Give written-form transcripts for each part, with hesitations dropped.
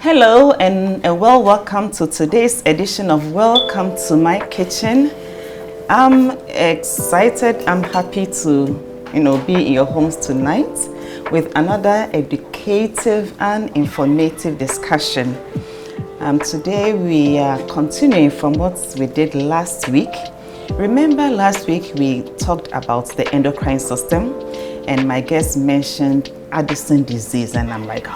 Hello and welcome to today's edition of Welcome to My Kitchen. I'm excited, I'm happy to, be in your homes tonight with another educative and informative discussion. Today we are continuing from what we did last week. Remember last week we talked about the endocrine system and my guest mentioned Addison's disease and I'm like,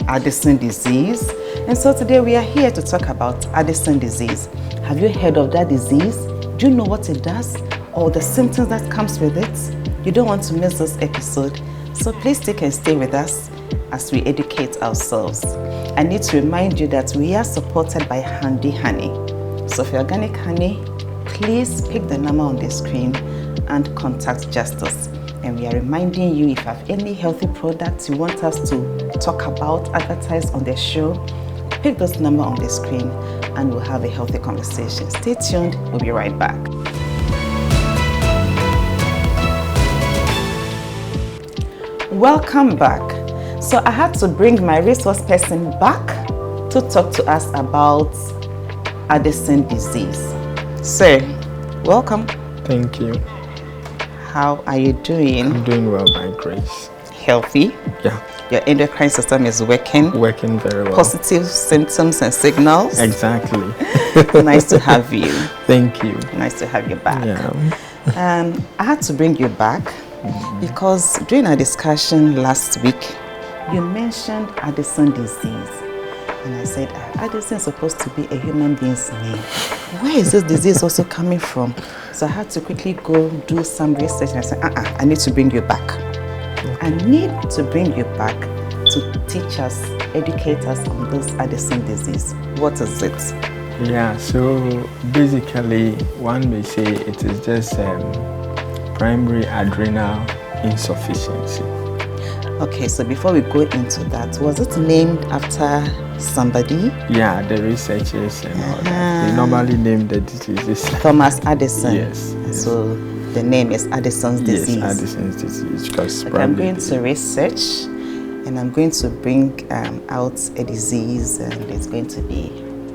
Addison's disease. And so today we are here to talk about Addison's disease. Have you heard of that disease? Do you know what it does or the symptoms that comes with it? You don't want to miss this episode, so please take and stay with us as we educate ourselves. I need to remind you that we are supported by Handy Honey. So for organic honey, please pick the number on the screen and contact Justice. And we are reminding you, if you have any healthy products you want us to talk about, advertise on the show, pick this number on the screen and we'll have a healthy conversation. Stay tuned, we'll be right back. Welcome back. So I had to bring my resource person back to talk to us about Addison's disease. Sir, welcome. Thank you. How are you doing? I'm doing well by grace. Healthy? Yeah. Your endocrine system is working? Working very well. Positive symptoms and signals? Exactly. Nice to have you. Thank you. Nice to have you back. Yeah. I had to bring you back because during our discussion last week, you mentioned Addison's disease. And I said, Addison is supposed to be a human being's name. Where is this disease also coming from? So I had to quickly go do some research and I said, I need to bring you back. I need to bring you back to teach us, educate us on this Addison's disease. What is it? Yeah, so basically one may say it is just primary adrenal insufficiency. Okay, so before we go into that, was it named after somebody? Yeah, the researchers and all that. They normally name the diseases Thomas Addison. Yes. So the name is Addison's disease. Yes, Addison's disease. Because I'm going to research and I'm going to bring out a disease and it's going to be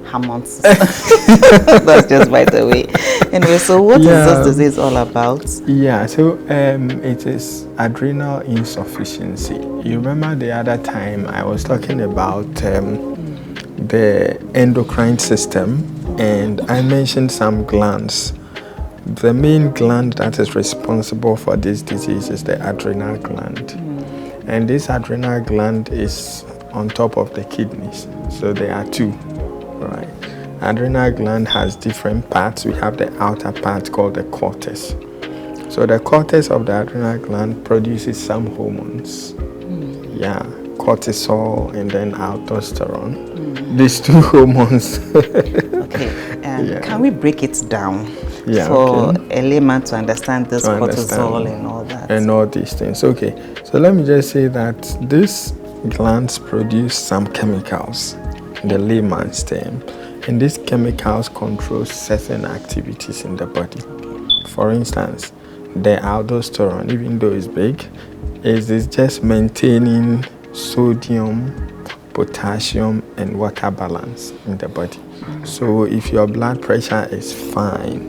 Hammond's. That's just by the way. Anyway, so what is this disease all about? Yeah, so it is adrenal insufficiency. You remember the other time I was talking about the endocrine system and I mentioned some glands. The main gland that is responsible for this disease is the adrenal gland. And this adrenal gland is on top of the kidneys. So there are two, right? Adrenal gland has different parts. We have the outer part called the cortex. So the cortex of the adrenal gland produces some hormones. Yeah, cortisol and then aldosterone. These two hormones. Okay, can we break it down for a layman to understand this cortisol and all that? And all these things. Okay, so let me just say that these glands produce some chemicals in the layman's term. And these chemicals control certain activities in the body. For instance, the aldosterone, even though it's big, is just maintaining sodium, potassium, and water balance in the body. So if your blood pressure is fine,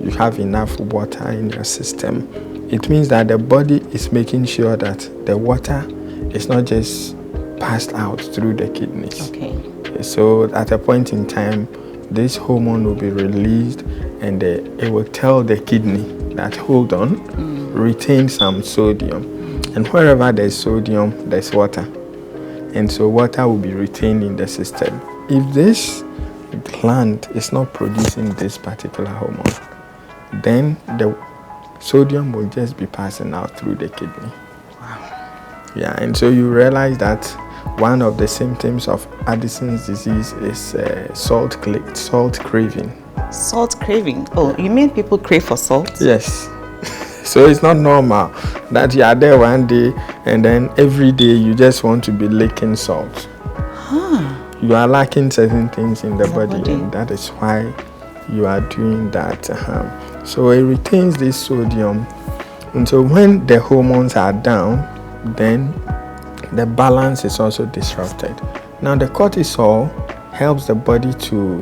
you have enough water in your system, it means that the body is making sure that the water is not just passed out through the kidneys. Okay. So at a point in time, this hormone will be released and it will tell the kidney that, hold on, retain some sodium. And wherever there's sodium, there's water. And so water will be retained in the system. If this gland is not producing this particular hormone, then the sodium will just be passing out through the kidney. Wow. Yeah, and so you realize that one of the symptoms of Addison's disease is salt craving. Salt craving? Oh, you mean people crave for salt? Yes. So it's not normal that you are there one day and then every day you just want to be licking salt. You are lacking certain things in the body and that is why you are doing that. So it retains this sodium. And so when the hormones are down, then the balance is also disrupted. Now the cortisol helps the body to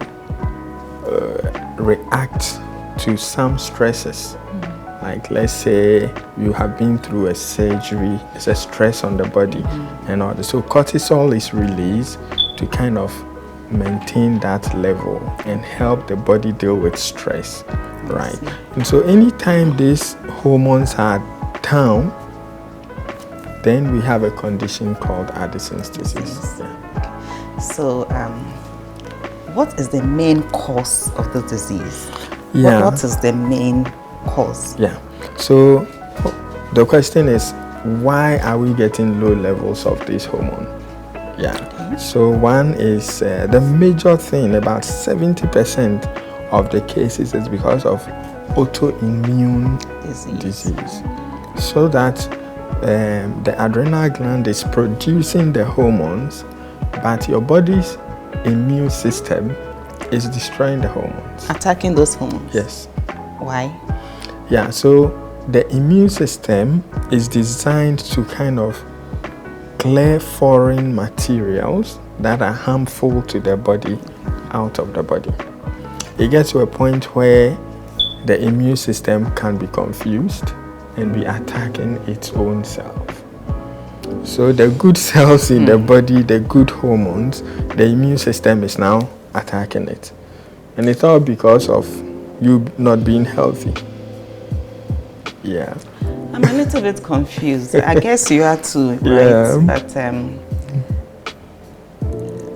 react to some stresses. Like let's say you have been through a surgery, it's a stress on the body and all that. So cortisol is released to kind of maintain that level and help the body deal with stress, right? And so anytime these hormones are down, then we have a condition called Addison's disease. Yeah. So what is the main cause of the disease? Yeah. What is the main cause? Yeah. So the question is, why are we getting low levels of this hormone? Yeah. Okay. So one is the major thing, about 70% of the cases is because of autoimmune disease. So that the adrenal gland is producing the hormones, but your body's immune system is destroying the hormones. Attacking those hormones? Yes. Why? Yeah, so the immune system is designed to kind of clear foreign materials that are harmful to the body out of the body. It gets to a point where the immune system can be confused and be attacking its own self. So the good cells in the body, the good hormones, the immune system is now attacking it. And it's all because of you not being healthy. Yeah. I'm a little bit confused. I guess you had to, right? Yeah. But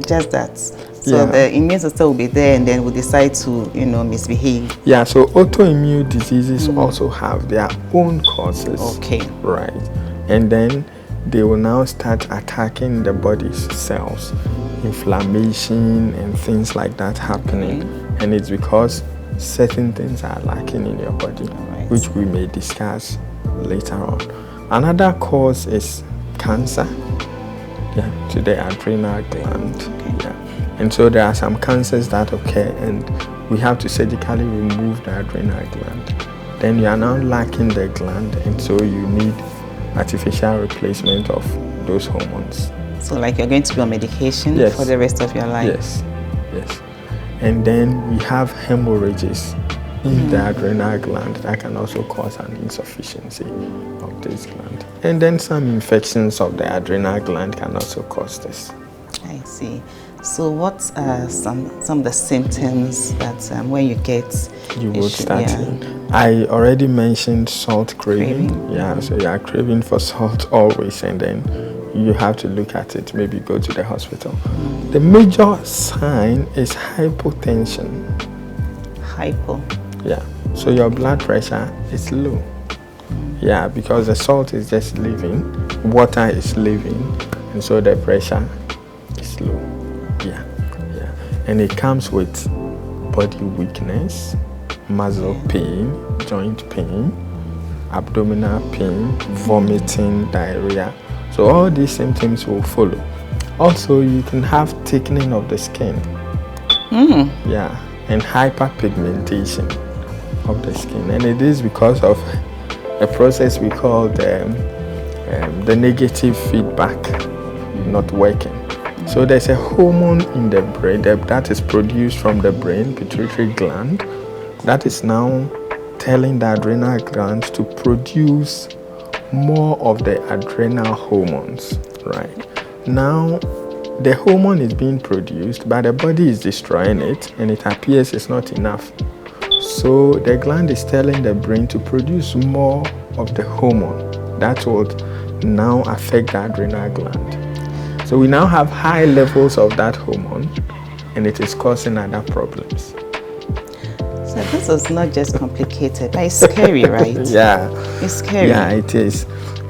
just that. So the immune system will be there and then will decide to, misbehave. Yeah, so autoimmune diseases also have their own causes. Okay. Right. And then they will now start attacking the body's cells. Inflammation and things like that happening. Okay. And it's because certain things are lacking in your body, which we may discuss later on. Another cause is cancer, to the adrenal gland. Okay. Yeah. And so there are some cancers that occur and we have to surgically remove the adrenal gland. Then you are now lacking the gland, and so you need artificial replacement of those hormones. So like you're going to be on medication for the rest of your life? Yes. And then we have hemorrhages in the adrenal gland that can also cause an insufficiency of this gland. And then some infections of the adrenal gland can also cause this. I see. So what are some of the symptoms that when you get... You would start in? I already mentioned salt craving. Yeah, so you are craving for salt always, and then you have to look at it, maybe go to the hospital. The major sign is hypotension. Hypo? Yeah, so your blood pressure is low. Yeah, because the salt is just leaving, water is leaving, and so the pressure is low. Yeah. And it comes with body weakness, muscle pain, joint pain, abdominal pain, vomiting, diarrhea. So all these symptoms will follow. Also, you can have thickening of the skin. Yeah, and hyperpigmentation of the skin. And it is because of a process we call the negative feedback not working. So there's a hormone in the brain that is produced from the brain, pituitary gland, that is now telling the adrenal gland to produce more of the adrenal hormones, right? Now, the hormone is being produced, but the body is destroying it, and it appears it's not enough. So the gland is telling the brain to produce more of the hormone. That would now affect the adrenal gland. So we now have high levels of that hormone, and it is causing other problems. So this is not just complicated, but it's scary, right? Yeah. It's scary. Yeah, it is.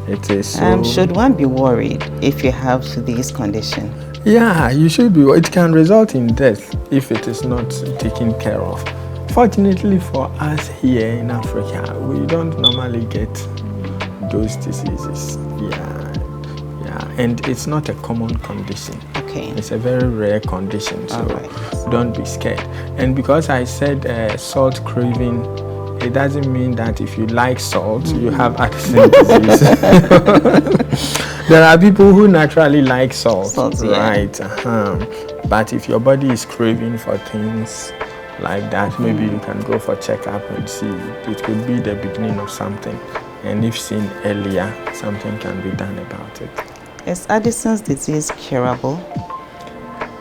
It is. So should one be worried if you have this condition? Yeah, you should be. It can result in death if it is not taken care of. Fortunately for us here in Africa, we don't normally get those diseases. Yeah. And it's not a common condition. Okay. It's a very rare condition, so don't be scared. And because I said salt craving it doesn't mean that if you like salt, you have Addison's disease. There are people who naturally like salt, right? But if your body is craving for things like that, maybe you can go for checkup and see. It could be the beginning of something. And if seen earlier, something can be done about it. Is Addison's disease curable?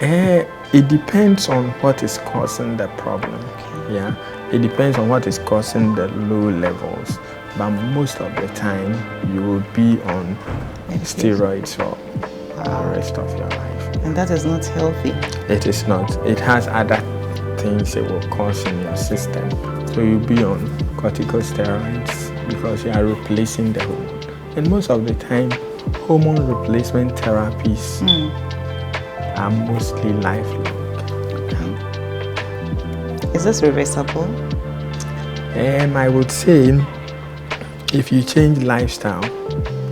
It depends on what is causing the problem. Okay. Yeah, it depends on what is causing the low levels. But most of the time, you will be on steroids for the rest of your life. And that is not healthy? It is not. It has other things it will cause in your system. So you'll be on corticosteroids because you are replacing the hormone. And most of the time, hormone replacement therapies are mostly lifelong. Is this reversible? I would say if you change lifestyle,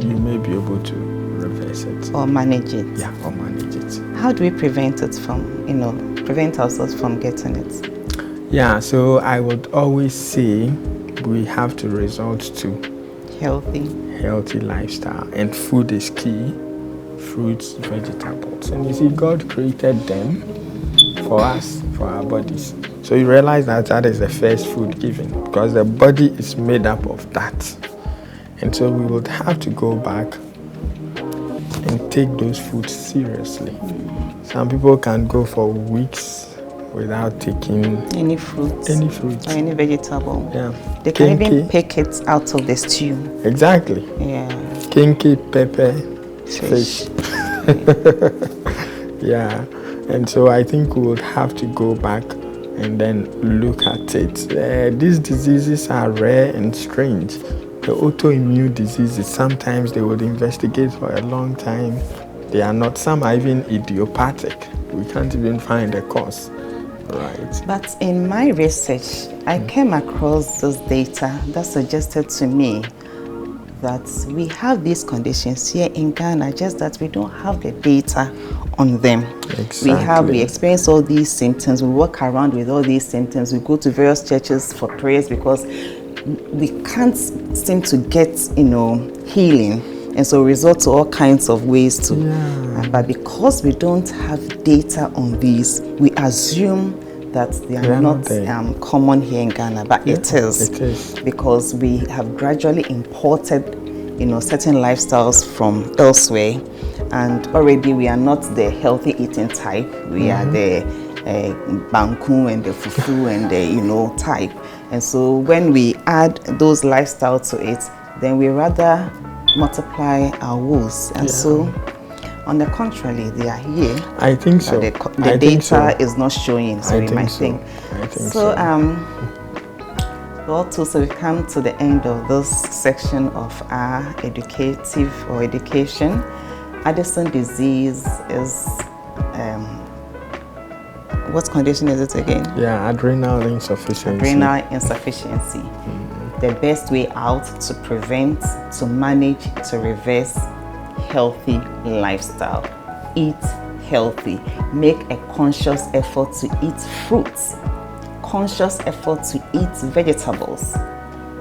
you may be able to reverse it. Or manage it. Yeah, or manage it. How do we prevent it from, prevent ourselves from getting it? Yeah, so I would always say we have to resort to healthy lifestyle, and food is key. Fruits, vegetables, and you see, God created them for us, for our bodies. So you realize that that is the first food given, because the body is made up of that. And so we would have to go back and take those foods seriously. Some people can go for weeks without taking any fruit or any vegetable. Yeah, they can even pick it out of the stew. Exactly. Yeah, kinky, pepper, fish. Yeah, and so I think we would have to go back and then look at it. These diseases are rare and strange. The autoimmune diseases, sometimes they would investigate for a long time. They are not, some are even idiopathic. We can't even find the cause, right? But in my research, I came across this data that suggested to me that we have these conditions here in Ghana, just that we don't have the data on them. Exactly. We experience all these symptoms, we walk around with all these symptoms, we go to various churches for prayers because we can't seem to get, healing. And so resort to all kinds of ways to. Yeah. But because we don't have data on these, we assume that they are not common here in Ghana, but it is because we have gradually imported, certain lifestyles from elsewhere, and already we are not the healthy eating type. We are the banku and the fufu and the type. And so when we add those lifestyles to it, then we rather multiply our woes. And so, on the contrary, they are here. I think so. The data is not showing, so we might think. I think so. So we've come to the end of this section of our education. Addison's disease is, what condition is it again? Yeah, adrenal insufficiency. Adrenal insufficiency. The best way out to prevent, to manage, to reverse healthy lifestyle. Eat healthy. Make a conscious effort to eat fruits. Conscious effort to eat vegetables,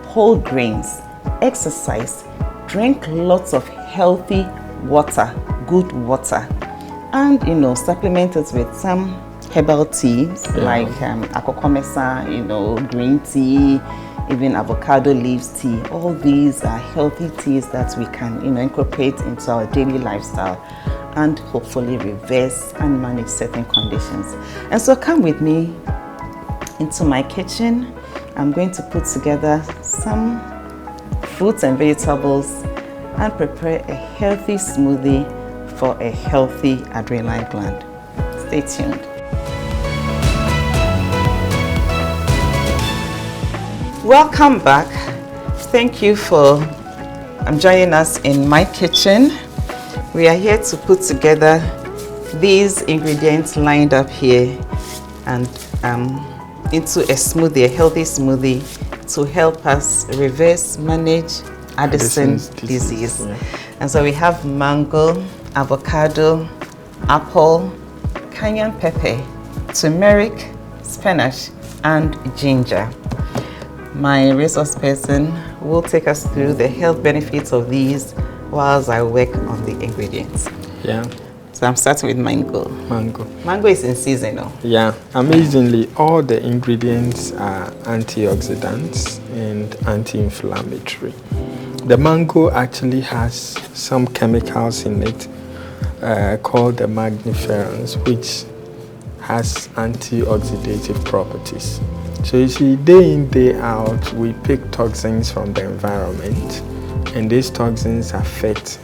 whole grains, exercise, drink lots of healthy water, good water, and supplement it with some herbal teas like akokomesa, green tea, even avocado leaves tea. All these are healthy teas that we can incorporate into our daily lifestyle and hopefully reverse and manage certain conditions. And so come with me into my kitchen. I'm going to put together some fruits and vegetables and prepare a healthy smoothie for a healthy adrenal gland. Stay tuned. Welcome back. Thank you for joining us in my kitchen. We are here to put together these ingredients lined up here and into a smoothie, a healthy smoothie to help us reverse, manage Addison's disease. Yeah. And so we have mango, avocado, apple, cayenne pepper, turmeric, spinach, and ginger. my resource person, who will take us through the health benefits of these whilst I work on the ingredients. Yeah. So I'm starting with mango. Mango. Mango is in season now. Yeah. Amazingly, all the ingredients are antioxidants and anti-inflammatory. The mango actually has some chemicals in it called the magniferons, which has antioxidative properties. So you see, day in, day out, we pick toxins from the environment, and these toxins affect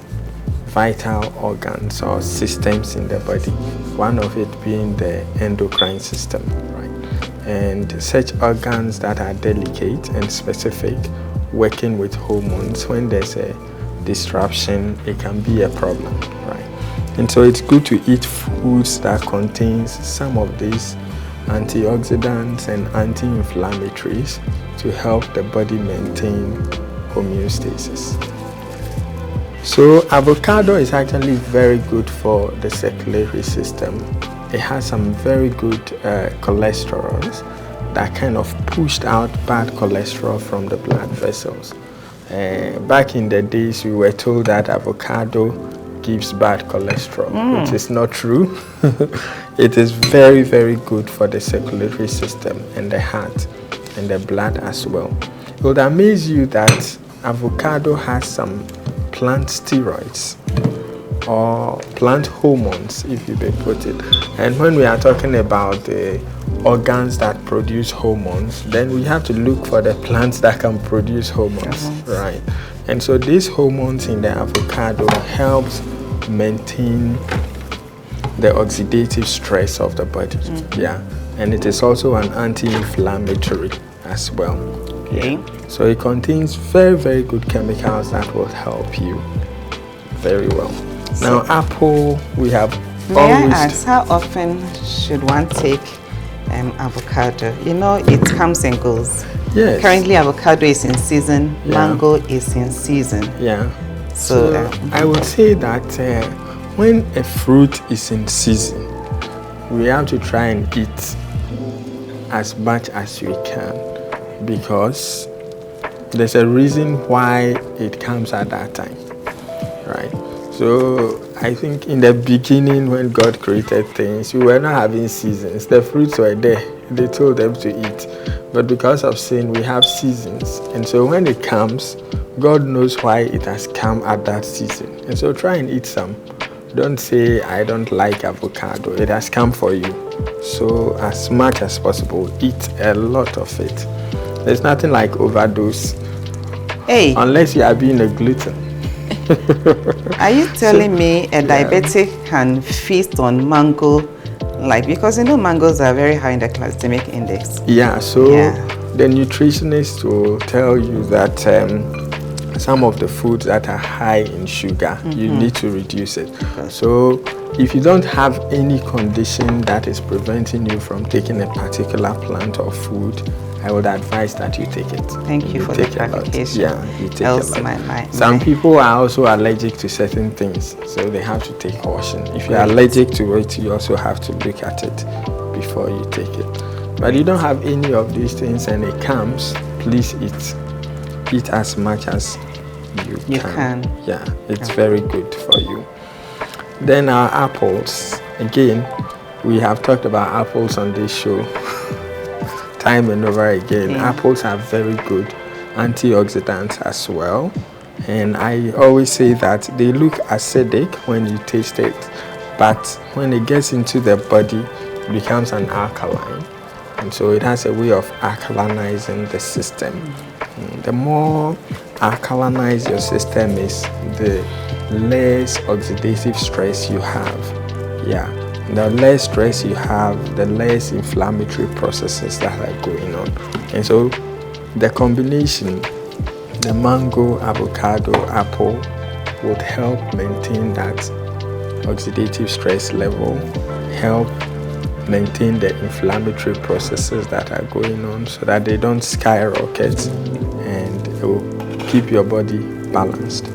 vital organs or systems in the body, one of it being the endocrine system, right? And such organs that are delicate and specific, working with hormones, when there's a disruption, it can be a problem, right? And so it's good to eat foods that contains some of these antioxidants and anti-inflammatories to help the body maintain homeostasis. So avocado is actually very good for the circulatory system. It has some very good cholesterols that kind of pushed out bad cholesterol from the blood vessels. Back in the days, we were told that avocado gives bad cholesterol, which is not true. It is very, very good for the circulatory system and the heart and the blood as well. It would amaze you that avocado has some plant steroids or plant hormones, if you may put it. And when we are talking about the organs that produce hormones, then we have to look for the plants that can produce hormones, right? And so these hormones in the avocado helps maintain the oxidative stress of the body. Yeah, and it is also an anti-inflammatory as well. Okay. So it contains very, very good chemicals that will help you very well. Now, apple, we have always... May I ask, how often should one take avocado? You know, it comes and goes. Yes. Currently, avocado is in season, Yeah. mango is in season. Yeah. So I would say that when a fruit is in season, we have to try and eat as much as we can, because there's a reason why it comes at that time, right? So I think in the beginning, when God created things, we were not having seasons. The fruits were there. They told them to eat. But because of sin, we have seasons. And so when it comes, God knows why it has come at that season. And so try and eat some. Don't say, I don't like avocado. It has come for you. So as much as possible, eat a lot of it. There's nothing like overdose. Hey. Unless you are being a gluten. Are you telling me a diabetic can feast on mango? Like, because you know mangoes are very high in the glycemic index. Yeah, so the nutritionist will tell you that some of the foods that are high in sugar, you need to reduce it. So if you don't have any condition that is preventing you from taking a particular plant or food, I would advise that you take it. Thank you for the clarification. Yeah, you take Else a lot. my Some people are also allergic to certain things, so they have to take caution. If you're allergic to it, you also have to look at it before you take it. But you don't have any of these things and it comes, please eat. Eat as much as you can. Yeah, it's very good for you. Then our apples. Again, we have talked about apples on this show time and over again. Apples are very good antioxidants as well. And I always say that they look acidic when you taste it, but when it gets into the body, it becomes an alkaline. And so it has a way of alkalinizing the system. The more alkalinized your system is, the less oxidative stress you have. Yeah. The less stress you have, the less inflammatory processes that are going on. And so the combination, the mango, avocado, apple, would help maintain that oxidative stress level, help maintain the inflammatory processes that are going on so that they don't skyrocket, and it will keep your body balanced.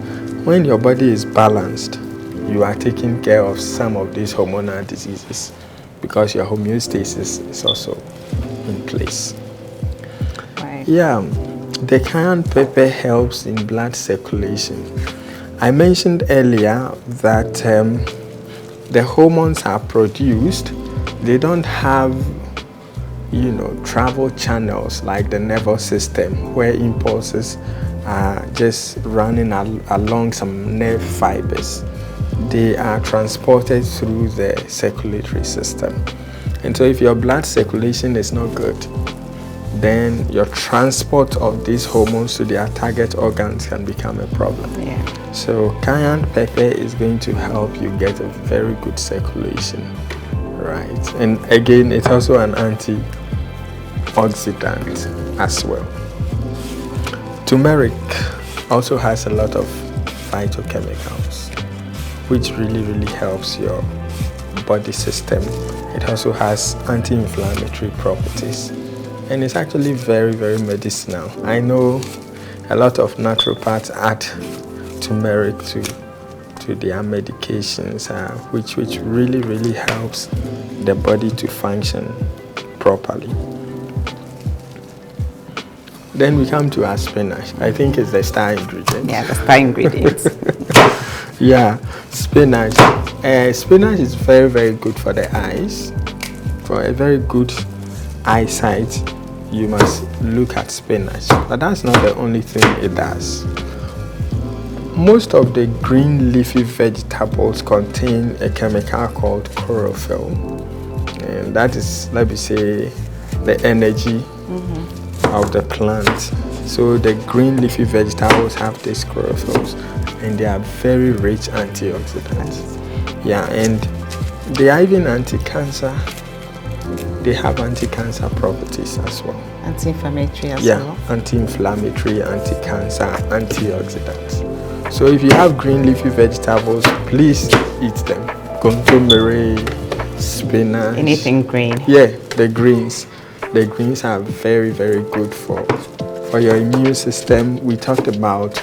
When your body is balanced, you are taking care of some of these hormonal diseases because your homeostasis is also in place. Right. Yeah. The cayenne pepper helps in blood circulation. I mentioned earlier that the hormones are produced. They don't have, travel channels like the nervous system where impulses are just running along some nerve fibers. They are transported through the circulatory system. And so if your blood circulation is not good, then your transport of these hormones to their target organs can become a problem. Yeah. So cayenne pepper is going to help you get a very good circulation, right? And again, it's also an antioxidant as well. Turmeric also has a lot of phytochemicals, which really helps your body system. It also has anti-inflammatory properties, and it's actually very medicinal. I know a lot of naturopaths add turmeric to their medications, which really helps the body to function properly. Then we come to our spinach. I think it's the star ingredient. Yeah, the star ingredient. Yeah, spinach. Spinach is very good for the eyes. For a very good eyesight, you must look at spinach. But that's not the only thing it does. Most of the green leafy vegetables contain a chemical called chlorophyll. And that is, let me say, the energy of the plant. So the green leafy vegetables have these chlorophylls, and they are very rich antioxidants. Yeah, and they are even anti-cancer. They have anti-cancer properties as well. Anti-inflammatory as well? Yeah, anti-inflammatory, anti-cancer, antioxidants. So if you have green leafy vegetables, please eat them. Kontomire, spinach. Anything green. Yeah, the greens. The greens are very good for your immune system. We talked about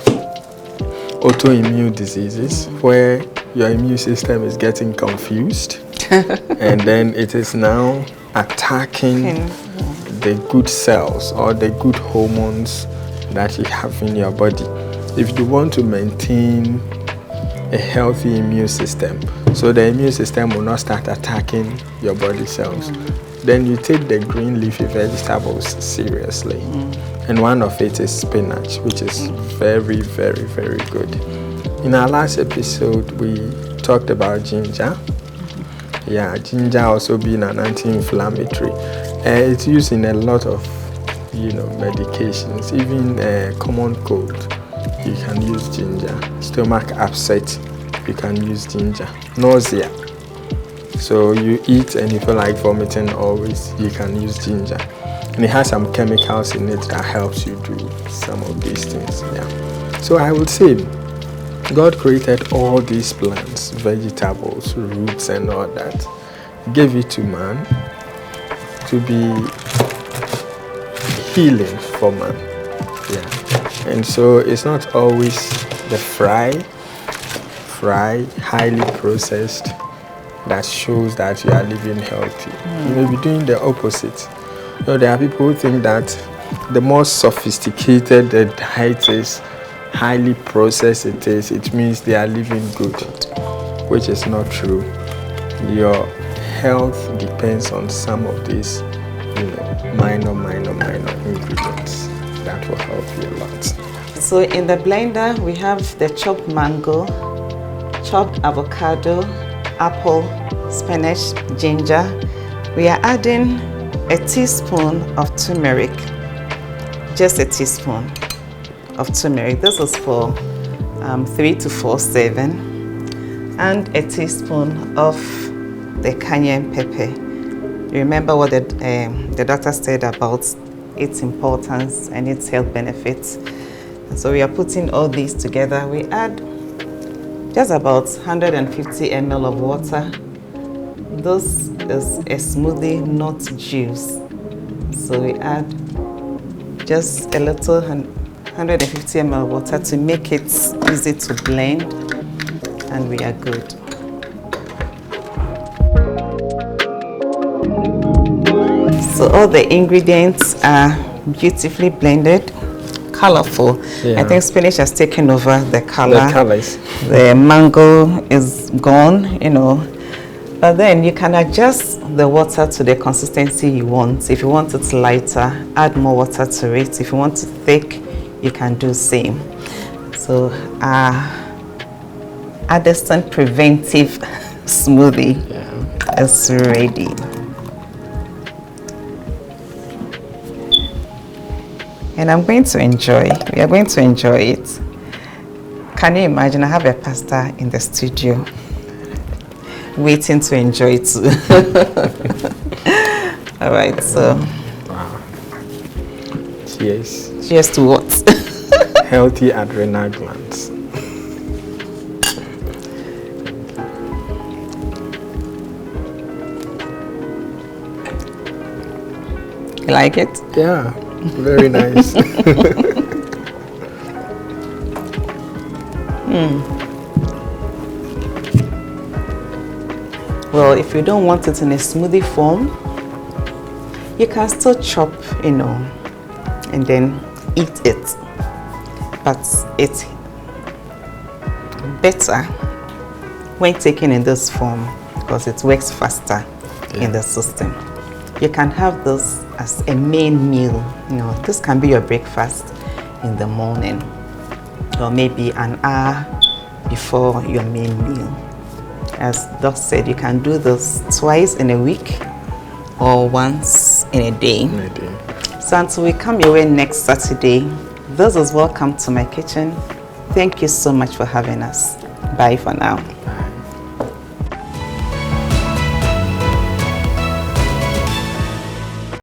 autoimmune diseases where your immune system is getting confused and then it is now attacking the good cells or the good hormones that you have in your body. If you want to maintain a healthy immune system, so the immune system will not start attacking your body cells, then you take the green leafy vegetables seriously. And one of it is spinach, which is very good. In our last episode, we talked about ginger. Yeah, ginger also being an anti-inflammatory. It's used in a lot of, medications. Even common cold, you can use ginger. Stomach upset, you can use ginger. Nausea. So you eat and you feel like vomiting always, you can use ginger. And it has some chemicals in it that helps you do some of these things. Yeah. So I would say God created all these plants, vegetables, roots and all that. Gave it to man to be healing for man. Yeah. And so it's not always the fried, highly processed that shows that you are living healthy. You may be doing the opposite. There are people who think that the more sophisticated the diet is, highly processed it means they are living good, which is not true. Your health depends on some of these, minor ingredients that will help you a lot. So in the blender, we have the chopped mango, chopped avocado, apple, spinach, ginger. We are adding a teaspoon of turmeric, just a teaspoon of turmeric. This is for 3 to 4 servings, and a teaspoon of the cayenne pepper. Remember what the doctor said about its importance and its health benefits. And so we are putting all these together. We add just about 150 ml of water. This is a smoothie, not juice. So we add just a little 150 ml water to make it easy to blend, and we are good. So all the ingredients are beautifully blended, colorful. Yeah. I think spinach has taken over the color. The colors. The mango is gone, you know. But then you can adjust the water to the consistency you want. If you want it lighter, add more water to it. If you want it thick, you can do same. So Addison preventive smoothie is ready. And I'm going to enjoy. We are going to enjoy it. Can you imagine? I have a pastor in the studio waiting to enjoy it too. All right, so. Wow. Cheers. Cheers to what? Healthy adrenal glands. You like it? Yeah, very nice. Well, if you don't want it in a smoothie form, you can still chop, you know, and then eat it. But it's better when taken in this form because it works faster in the system. You can have this as a main meal. You know, this can be your breakfast in the morning or maybe an hour before your main meal. As Doc said, you can do this twice in a week or once in a day. So until we come your way next Saturday, this is Welcome to My Kitchen. Thank you so much for having us. Bye for now.